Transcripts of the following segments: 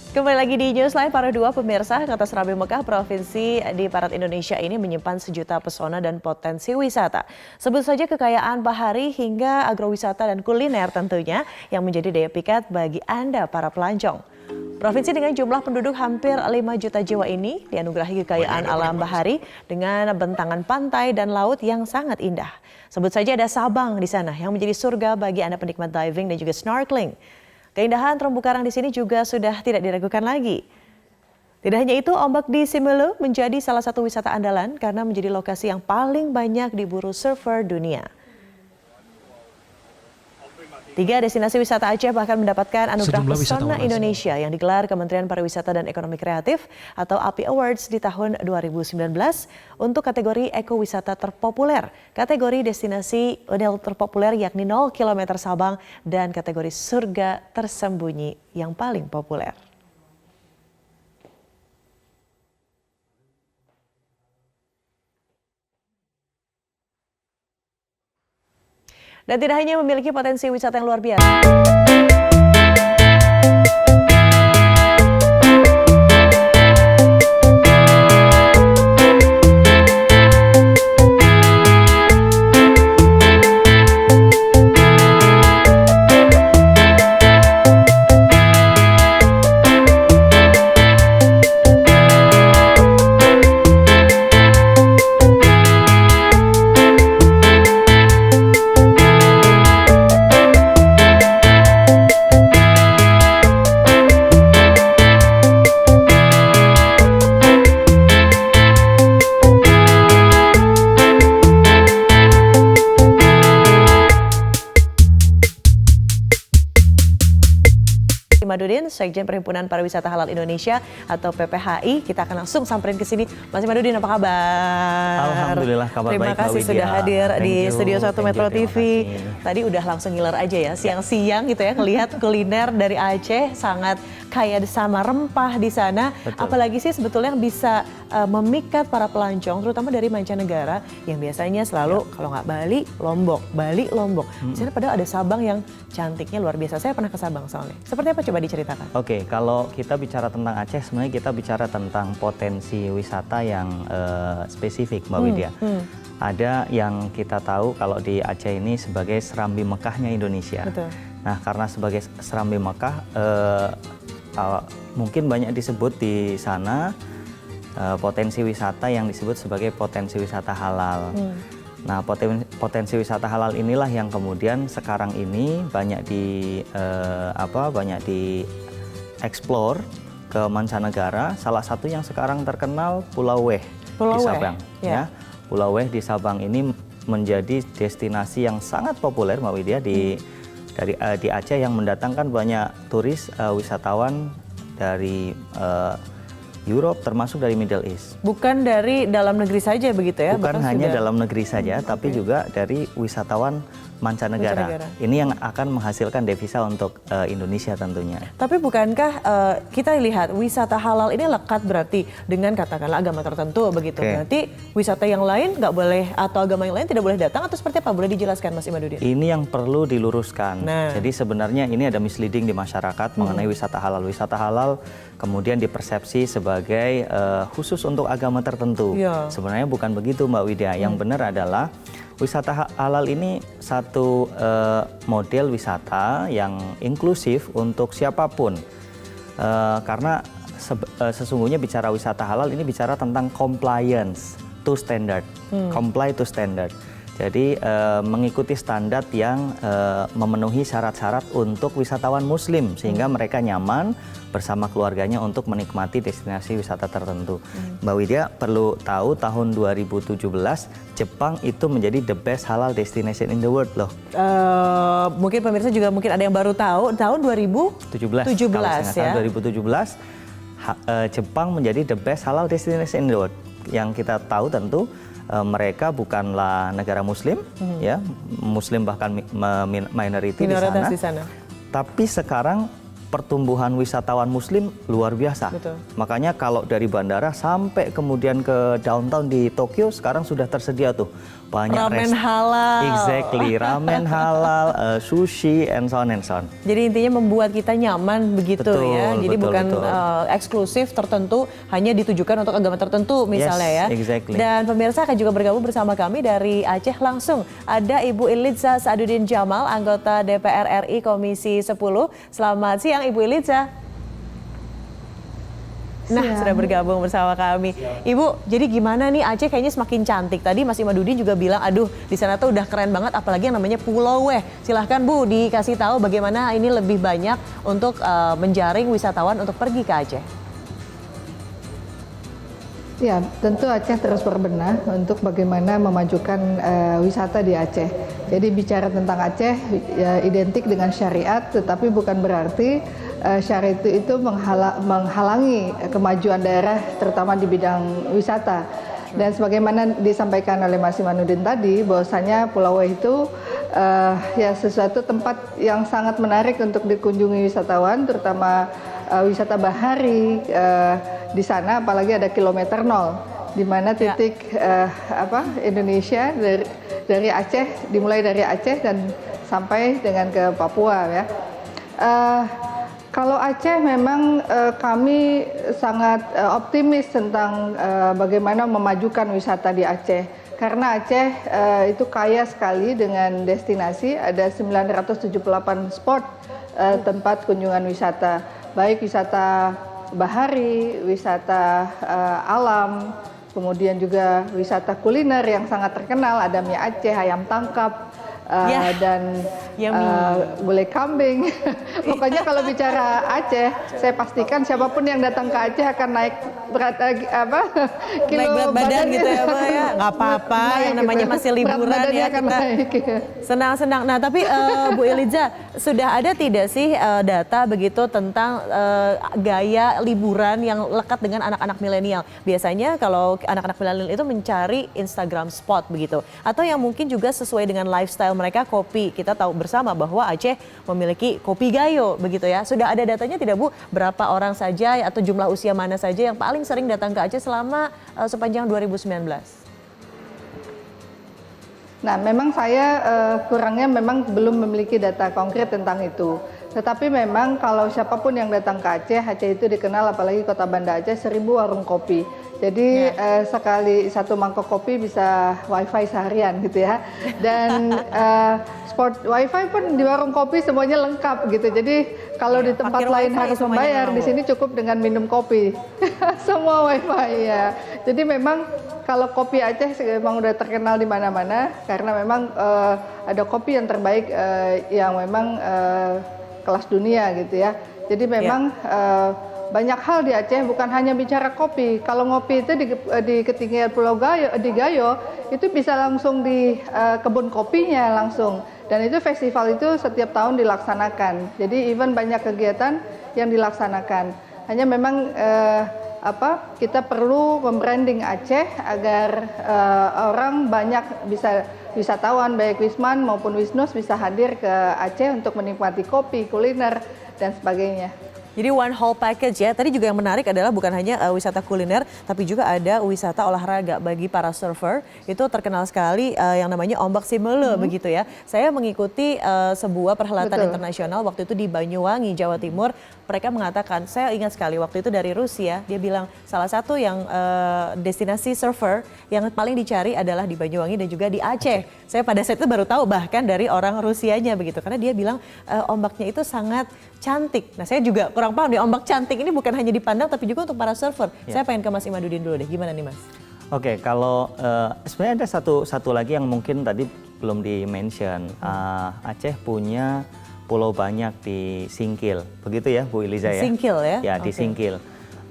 Kembali lagi di Newsline para dua pemirsa, kota Serambi Mekah provinsi di barat Indonesia ini menyimpan sejuta pesona dan potensi wisata. Sebut saja kekayaan bahari hingga agrowisata dan kuliner tentunya yang menjadi daya pikat bagi Anda para pelancong. Provinsi dengan jumlah penduduk hampir 5 juta jiwa ini dianugerahi kekayaan alam bahari dengan bentangan pantai dan laut yang sangat indah. Sebut saja ada Sabang di sana yang menjadi surga bagi Anda penikmat diving dan juga snorkeling. Keindahan terumbu karang di sini juga sudah tidak diragukan lagi. Tidak hanya itu, ombak di Simelu menjadi salah satu wisata andalan karena menjadi lokasi yang paling banyak diburu surfer dunia. 3 destinasi wisata Aceh bahkan mendapatkan anugerah pesona Indonesia yang digelar Kementerian Pariwisata dan Ekonomi Kreatif atau API Awards di tahun 2019 untuk kategori ekowisata terpopuler, kategori destinasi terpopuler yakni 0 km Sabang dan kategori surga tersembunyi yang paling populer. Dan tidak hanya memiliki potensi wisata yang luar biasa. Imadudin, Sekjen Perhimpunan Pariwisata Halal Indonesia atau PPHI. Kita akan langsung samperin ke sini. Mas Imadudin, apa kabar? Alhamdulillah, kabar Terima baik. Terima kasih sudah hadir di Studio 1 Metro TV. Tadi udah langsung ngiler aja ya, siang-siang gitu ya, ngelihat kuliner dari Aceh sangat kaya sama rempah di sana. Betul. Apalagi sih sebetulnya yang bisa memikat para pelancong, terutama dari mancanegara yang biasanya selalu kalau nggak Bali, Lombok. Di sana padahal ada Sabang yang cantiknya luar biasa. Saya pernah ke Sabang soalnya. Seperti apa coba diceritakan? Oke, kalau kita bicara tentang Aceh, sebenarnya kita bicara tentang potensi wisata yang spesifik, Mbak Widya. Ada yang kita tahu kalau di Aceh ini sebagai Serambi Mekahnya Indonesia. Betul. Nah, karena sebagai Serambi Mekah, mungkin banyak disebut di sana potensi wisata yang disebut sebagai potensi wisata halal. Nah, potensi wisata halal inilah yang kemudian sekarang ini banyak dieksplor ke mancanegara. Salah satu yang sekarang terkenal Pulau Weh di Sabang. Ya. Pulau Weh di Sabang ini menjadi destinasi yang sangat populer, Mbak Widya, di Aceh yang mendatangkan banyak turis wisatawan dari Europe termasuk dari Middle East. Bukan dari dalam negeri saja begitu ya? Bukan hanya dalam negeri saja, tapi juga dari wisatawan mancanegara. Ini yang akan menghasilkan devisa untuk Indonesia tentunya. Tapi bukankah kita lihat wisata halal ini lekat berarti dengan katakanlah agama tertentu begitu? Berarti wisata yang lain nggak boleh atau agama yang lain tidak boleh datang atau seperti apa? Boleh dijelaskan Mas Imadudin? Ini yang perlu diluruskan. Jadi sebenarnya ini ada misleading di masyarakat mengenai wisata halal. Wisata halal kemudian dipersepsi sebagai khusus untuk agama tertentu. Sebenarnya bukan begitu, Mbak Widya. Yang benar adalah wisata halal ini satu model wisata yang inklusif untuk siapapun. Karena sesungguhnya bicara wisata halal ini bicara tentang compliance to standard. Comply to standard. Jadi mengikuti standar yang memenuhi syarat-syarat untuk wisatawan muslim sehingga mereka nyaman bersama keluarganya untuk menikmati destinasi wisata tertentu. Mbak Widya perlu tahu tahun 2017 Jepang itu menjadi the best halal destination in the world loh. Mungkin pemirsa juga mungkin ada yang baru tahu tahun 2017 ya. 2017 Jepang menjadi the best halal destination in the world. Yang kita tahu tentu mereka bukanlah negara muslim, ya, muslim bahkan minority di sana. Tapi sekarang pertumbuhan wisatawan Muslim luar biasa. Betul. Makanya kalau dari bandara sampai kemudian ke downtown di Tokyo sekarang sudah tersedia tuh banyak ramen halal. Exactly, ramen halal, sushi, and so on and so on. Jadi intinya membuat kita nyaman begitu Betul, ya. Jadi betul, bukan betul. Eksklusif tertentu, hanya ditujukan untuk agama tertentu misalnya ya. Exactly. Dan pemirsa akan juga bergabung bersama kami dari Aceh langsung. Ada Ibu Iliza Sa'aduddin Jamal, anggota DPR RI Komisi 10. Selamat siang Ibu Iliza. Nah, sudah bergabung bersama kami. Ibu, jadi gimana nih Aceh kayaknya semakin cantik. Tadi Mas Imadudin juga bilang, aduh di sana tuh udah keren banget, apalagi yang namanya Pulau Weh. Silahkan Bu, dikasih tahu bagaimana ini lebih banyak untuk menjaring wisatawan untuk pergi ke Aceh. Ya, tentu Aceh terus berbenah untuk bagaimana memajukan wisata di Aceh. Jadi bicara tentang Aceh ya, identik dengan syariat, tetapi bukan berarti syariat itu menghalangi kemajuan daerah, terutama di bidang wisata. Dan sebagaimana disampaikan oleh Mas Imanuddin tadi, bahwasanya Pulau Weh itu ya sesuatu tempat yang sangat menarik untuk dikunjungi wisatawan, terutama wisata bahari di sana, apalagi ada kilometer 0, di mana titik Indonesia dari Aceh, dimulai dari Aceh dan sampai dengan ke Papua ya. Kalau Aceh memang kami sangat optimis tentang bagaimana memajukan wisata di Aceh. Karena Aceh itu kaya sekali dengan destinasi, ada 978 spot tempat kunjungan wisata. Baik wisata bahari, wisata alam, kemudian juga wisata kuliner yang sangat terkenal, ada mie Aceh, ayam tangkap, dan gulai kambing. Pokoknya kalau bicara Aceh, saya pastikan siapapun yang datang ke Aceh akan naik berat kilo naik berat badan gitu ya Bu ya. Nggak apa-apa, yang namanya gitu. masih liburan ya akan kita naik. senang-senang. Nah tapi Bu Iliza, sudah ada tidak sih data begitu tentang gaya liburan yang lekat dengan anak-anak milenial? Biasanya kalau anak-anak milenial itu mencari Instagram spot begitu, atau yang mungkin juga sesuai dengan lifestyle mereka, kopi. Kita tahu bersama bahwa Aceh memiliki kopi gayo begitu ya. Sudah ada datanya tidak Bu? Berapa orang saja atau jumlah usia mana saja yang paling sering datang ke Aceh selama sepanjang 2019? Nah, memang saya kurangnya memang belum memiliki data konkret tentang itu. Tetapi memang kalau siapapun yang datang ke Aceh, Aceh itu dikenal apalagi kota Banda Aceh 1000 warung kopi. Jadi sekali satu mangkok kopi bisa wifi seharian gitu ya. Dan spot wifi pun di warung kopi semuanya lengkap gitu. Jadi kalau di tempat lain harus membayar, di sini cukup dengan minum kopi. Semua wifi ya. Jadi memang kalau kopi Aceh memang udah terkenal di mana-mana karena memang ada kopi yang terbaik yang memang kelas dunia gitu ya. Jadi memang banyak hal di Aceh, bukan hanya bicara kopi. Kalau ngopi itu di ketinggian Pulau Gayo, di Gayo itu bisa langsung di kebun kopinya langsung. Dan itu festival itu setiap tahun dilaksanakan. Jadi even banyak kegiatan yang dilaksanakan. Hanya memang kita perlu membranding Aceh agar orang banyak bisa wisatawan baik Wisman maupun Wisnus bisa hadir ke Aceh untuk menikmati kopi, kuliner dan sebagainya. Jadi one whole package ya. Tadi juga yang menarik adalah bukan hanya wisata kuliner, tapi juga ada wisata olahraga bagi para surfer. Itu terkenal sekali yang namanya Ombak Simele begitu ya. Saya mengikuti sebuah perhelatan internasional waktu itu di Banyuwangi, Jawa Timur. Mereka mengatakan, saya ingat sekali waktu itu dari Rusia, dia bilang salah satu yang destinasi surfer yang paling dicari adalah di Banyuwangi dan juga di Aceh. Saya pada saat itu baru tahu bahkan dari orang Rusianya begitu, karena dia bilang ombaknya itu sangat cantik. Nah saya juga kurang paham nih, ombak cantik ini bukan hanya dipandang tapi juga untuk para surfer. Saya pengen ke Mas Imaduddin dulu deh, gimana nih Mas? Oke, kalau sebenarnya ada satu lagi yang mungkin tadi belum di-mention. Aceh punya pulau banyak di Singkil, begitu ya Bu Iliza ya? Singkil ya? Ya, di Singkil.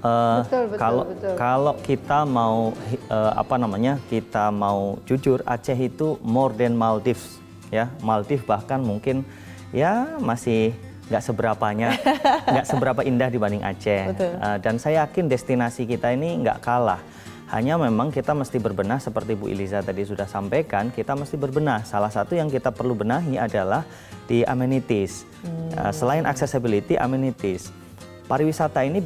Betul. Kalau kita mau kita mau jujur, Aceh itu more than Maldives ya. Maldives bahkan mungkin ya masih nggak seberapa indah dibanding Aceh. Dan saya yakin destinasi kita ini nggak kalah. Hanya memang kita mesti berbenah seperti Bu Iliza tadi sudah sampaikan, kita mesti berbenah. Salah satu yang kita perlu benahi adalah di amenities. Selain accessibility, amenities. Pariwisata ini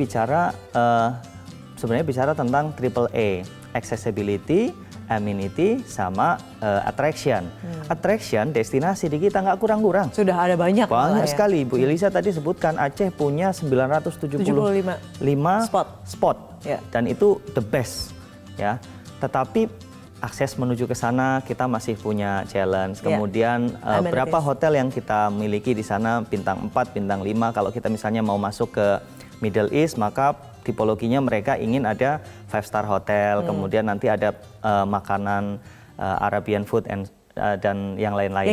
sebenarnya bicara tentang triple A, accessibility, amenity, sama attraction. Attraction, destinasi di kita nggak kurang-kurang. Sudah ada banyak. Banyak sekali. Bu Iliza tadi sebutkan Aceh punya 975 spot. Ya. Dan itu the best. Ya, tetapi akses menuju ke sana kita masih punya challenge. Kemudian berapa hotel yang kita miliki di sana, bintang 4, bintang 5. Kalau kita misalnya mau masuk ke Middle East, maka tipologinya mereka ingin ada 5-star hotel, kemudian nanti ada makanan Arabian food dan yang lain-lain.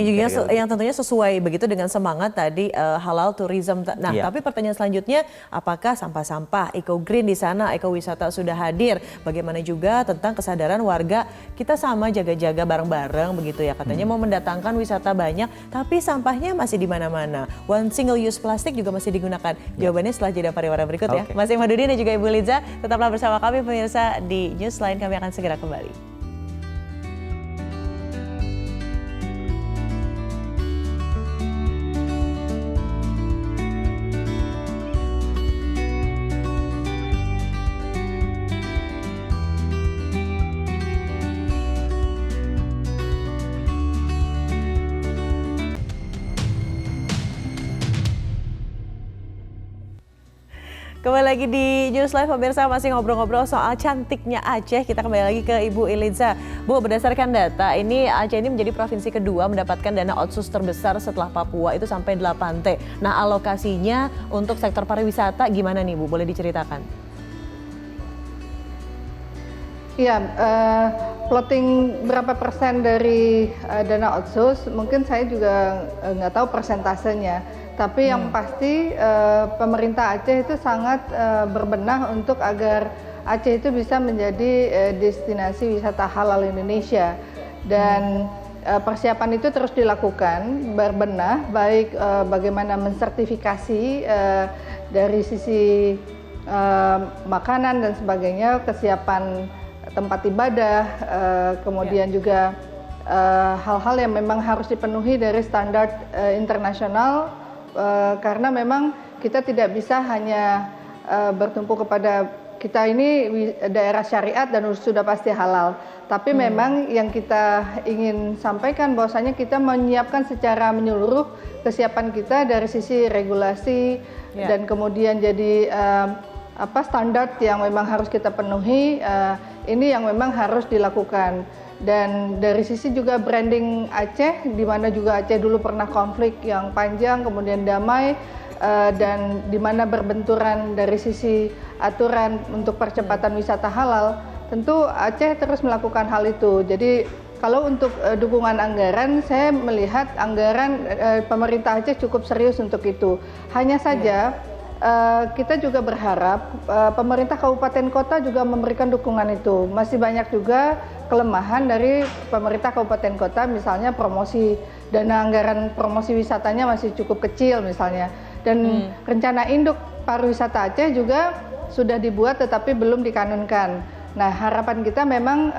Yang tentunya sesuai begitu dengan semangat tadi halal tourism. Nah, tapi pertanyaan selanjutnya, apakah sampah-sampah eco-green di sana, ekowisata sudah hadir? Bagaimana juga tentang kesadaran warga kita sama jaga-jaga bareng-bareng begitu ya. Katanya mau mendatangkan wisata banyak, tapi sampahnya masih di mana-mana. One single use plastik juga masih digunakan. Jawabannya setelah jeda pariwara berikut ya. Mas Imadudin dan juga Ibu Liza, tetaplah bersama kami pemirsa di Newsline. Kami akan segera kembali. Kembali lagi di News Live, pemirsa, masih ngobrol-ngobrol soal cantiknya Aceh. Kita kembali lagi ke Ibu Iliza. Bu, berdasarkan data, ini Aceh ini menjadi provinsi kedua mendapatkan dana otsus terbesar setelah Papua, itu sampai 8T. Nah, alokasinya untuk sektor pariwisata gimana nih Bu? Boleh diceritakan? Iya, plotting berapa persen dari dana otsus, mungkin saya juga nggak tahu persentasenya. Tapi yang pasti pemerintah Aceh itu sangat berbenah untuk agar Aceh itu bisa menjadi destinasi wisata halal Indonesia. Dan persiapan itu terus dilakukan, berbenah, baik bagaimana mensertifikasi dari sisi makanan dan sebagainya, kesiapan tempat ibadah, kemudian juga hal-hal yang memang harus dipenuhi dari standar internasional. Karena memang kita tidak bisa hanya bertumpu kepada kita ini daerah syariat dan sudah pasti halal. Tapi memang yang kita ingin sampaikan bahwasanya kita menyiapkan secara menyeluruh kesiapan kita dari sisi regulasi dan kemudian jadi standar yang memang harus kita penuhi. Ini yang memang harus dilakukan. Dan dari sisi juga branding Aceh, di mana juga Aceh dulu pernah konflik yang panjang, kemudian damai, dan di mana berbenturan dari sisi aturan untuk percepatan wisata halal, tentu Aceh terus melakukan hal itu. Jadi kalau untuk dukungan anggaran, saya melihat anggaran pemerintah Aceh cukup serius untuk itu. Hanya saja kita juga berharap pemerintah kabupaten kota juga memberikan dukungan itu. Masih banyak juga kelemahan dari pemerintah kabupaten kota, misalnya promosi, dana anggaran promosi wisatanya masih cukup kecil misalnya. Dan rencana induk pariwisata Aceh juga sudah dibuat tetapi belum dikanunkan. Nah, harapan kita memang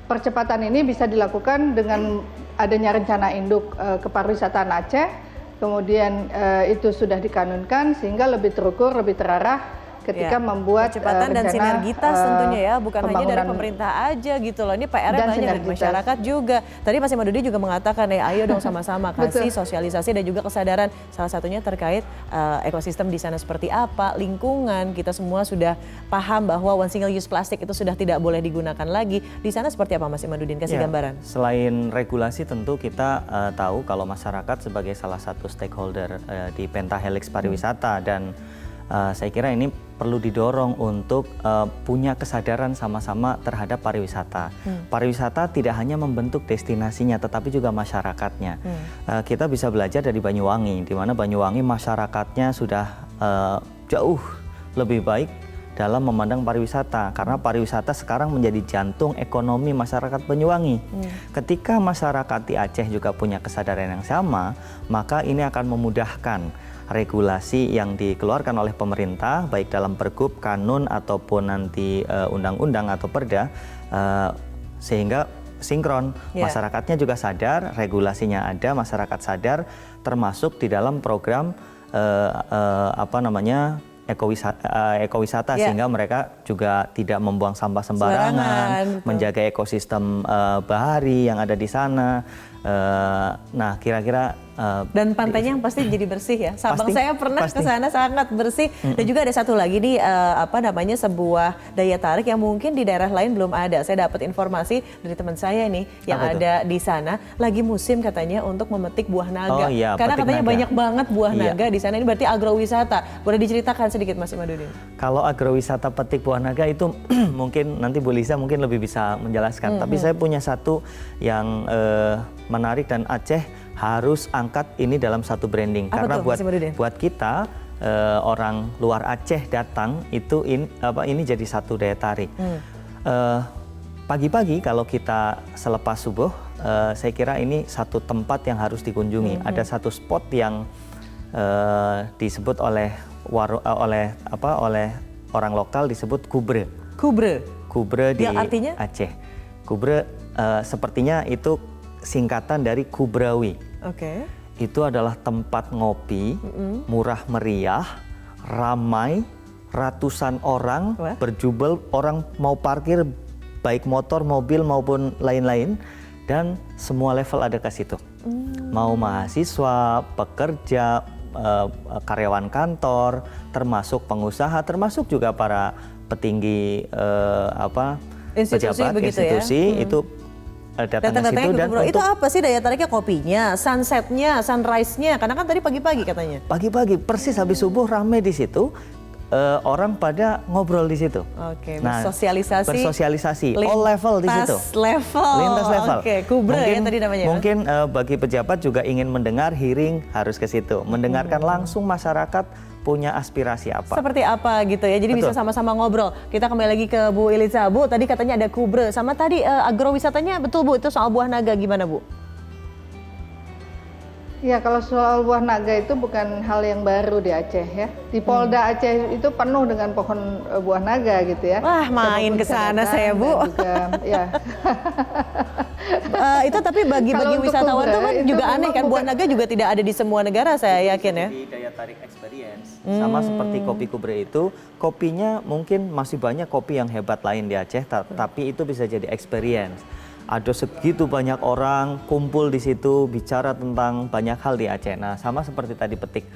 percepatan ini bisa dilakukan dengan adanya rencana induk kepariwisataan Aceh. Kemudian itu sudah dikanunkan sehingga lebih terukur, lebih terarah ketika membuat percepatan dan sinergitas tentunya ya, bukan hanya dari pemerintah aja gitu loh. Ini PR-nya banyak dari masyarakat juga. Tadi Mas Imadudin juga mengatakan ayo dong sama-sama kasih sosialisasi dan juga kesadaran. Salah satunya terkait ekosistem di sana seperti apa, lingkungan. Kita semua sudah paham bahwa one single use plastik itu sudah tidak boleh digunakan lagi. Di sana seperti apa Mas Imadudin? Kasih gambaran. Selain regulasi tentu kita tahu kalau masyarakat sebagai salah satu stakeholder di Pentahelix pariwisata, dan saya kira ini perlu didorong untuk punya kesadaran sama-sama terhadap pariwisata. Pariwisata tidak hanya membentuk destinasinya, tetapi juga masyarakatnya. Kita bisa belajar dari Banyuwangi, di mana Banyuwangi masyarakatnya sudah jauh lebih baik dalam memandang pariwisata, karena pariwisata sekarang menjadi jantung ekonomi masyarakat Banyuwangi. Ketika masyarakat di Aceh juga punya kesadaran yang sama, maka ini akan memudahkan regulasi yang dikeluarkan oleh pemerintah, baik dalam pergub, kanun, ataupun nanti undang-undang atau perda, sehingga sinkron, masyarakatnya juga sadar, regulasinya ada, masyarakat sadar, termasuk di dalam program ekowisata, sehingga mereka juga tidak membuang sampah sembarangan, menjaga ekosistem bahari yang ada di sana. Nah, kira-kira dan pantainya yang pasti jadi bersih ya. Sabang saya pernah ke sana sangat bersih. Dan juga ada satu lagi nih sebuah daya tarik yang mungkin di daerah lain belum ada. Saya dapat informasi dari teman saya nih yang ada di sana, lagi musim katanya untuk memetik buah naga. Karena katanya naga. Banyak banget buah naga di sana. Ini berarti agrowisata. Boleh diceritakan sedikit Mas Imadudin? Kalau agrowisata petik buah naga itu mungkin nanti Bu Lisa mungkin lebih bisa menjelaskan. Tapi saya punya satu yang menarik dan Aceh harus angkat ini dalam satu branding. Karena buat kita orang luar Aceh datang itu ini jadi satu daya tarik. Pagi-pagi kalau kita selepas subuh, saya kira ini satu tempat yang harus dikunjungi. Ada satu spot yang disebut oleh orang lokal disebut kubre. Kubre di artinya? Aceh. Kubre sepertinya itu singkatan dari Kubrawi. Itu adalah tempat ngopi, murah meriah, ramai, ratusan orang berjubel, orang mau parkir baik motor, mobil maupun lain-lain, dan semua level ada ke situ. Mau mahasiswa, pekerja, karyawan kantor, termasuk pengusaha, termasuk juga para petinggi pejabat institusi itu datang ke situ. Dan itu apa sih daya tariknya? Kopinya, sunsetnya, sunrise-nya, karena kan tadi pagi-pagi katanya. Pagi-pagi persis habis subuh rame di situ. Orang pada ngobrol di situ. Bersosialisasi. All level di situ. Lintas level. Kubre ya tadi namanya. Mungkin bagi pejabat juga ingin mendengar, hearing harus ke situ. Mendengarkan langsung masyarakat punya aspirasi apa. Seperti apa gitu ya. Jadi bisa sama-sama ngobrol. Kita kembali lagi ke Bu Iliza. Bu, tadi katanya ada kubre. Sama tadi agrowisatanya betul Bu, itu soal buah naga gimana Bu? Ya, kalau soal buah naga itu bukan hal yang baru di Aceh ya. Di Polda Aceh itu penuh dengan pohon buah naga gitu ya. Wah, main ke sana saya Bu. Itu tapi bagi wisatawan itu kan juga aneh kan, buah naga juga tidak ada di semua negara saya yakin ya. Di daya tarik experience. Sama seperti kopi kubre itu, kopinya mungkin masih banyak kopi yang hebat lain di Aceh, tapi itu bisa jadi experience. Ada segitu banyak orang kumpul di situ bicara tentang banyak hal di Aceh. Nah, sama seperti tadi petik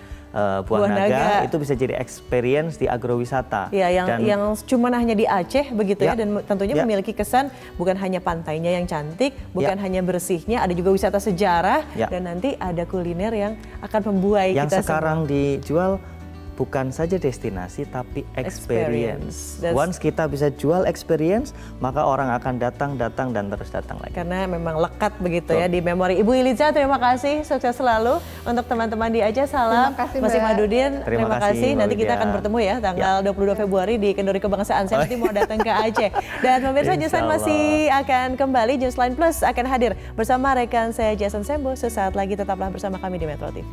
buah naga itu bisa jadi experience di agrowisata. Ya, yang cuma hanya di Aceh begitu ya, dan tentunya memiliki kesan bukan hanya pantainya yang cantik, bukan hanya bersihnya, ada juga wisata sejarah dan nanti ada kuliner yang akan membuai yang kita sekarang dijual bukan saja destinasi tapi experience. Once kita bisa jual experience, maka orang akan datang dan terus datang lagi. Karena memang lekat begitu ya di memori. Ibu Iliza, terima kasih, sukses selalu untuk teman-teman di Aceh. Salam Mas Imadudin. Terima kasih. Nanti kita akan bertemu ya tanggal 22 Februari di Kenduri Kebangsaan. Saya nanti mau datang ke Aceh. Dan pemirsa, Newsline masih akan kembali. Newsline Plus akan hadir bersama rekan saya Jason Sembo. Sesaat lagi tetaplah bersama kami di Metro TV.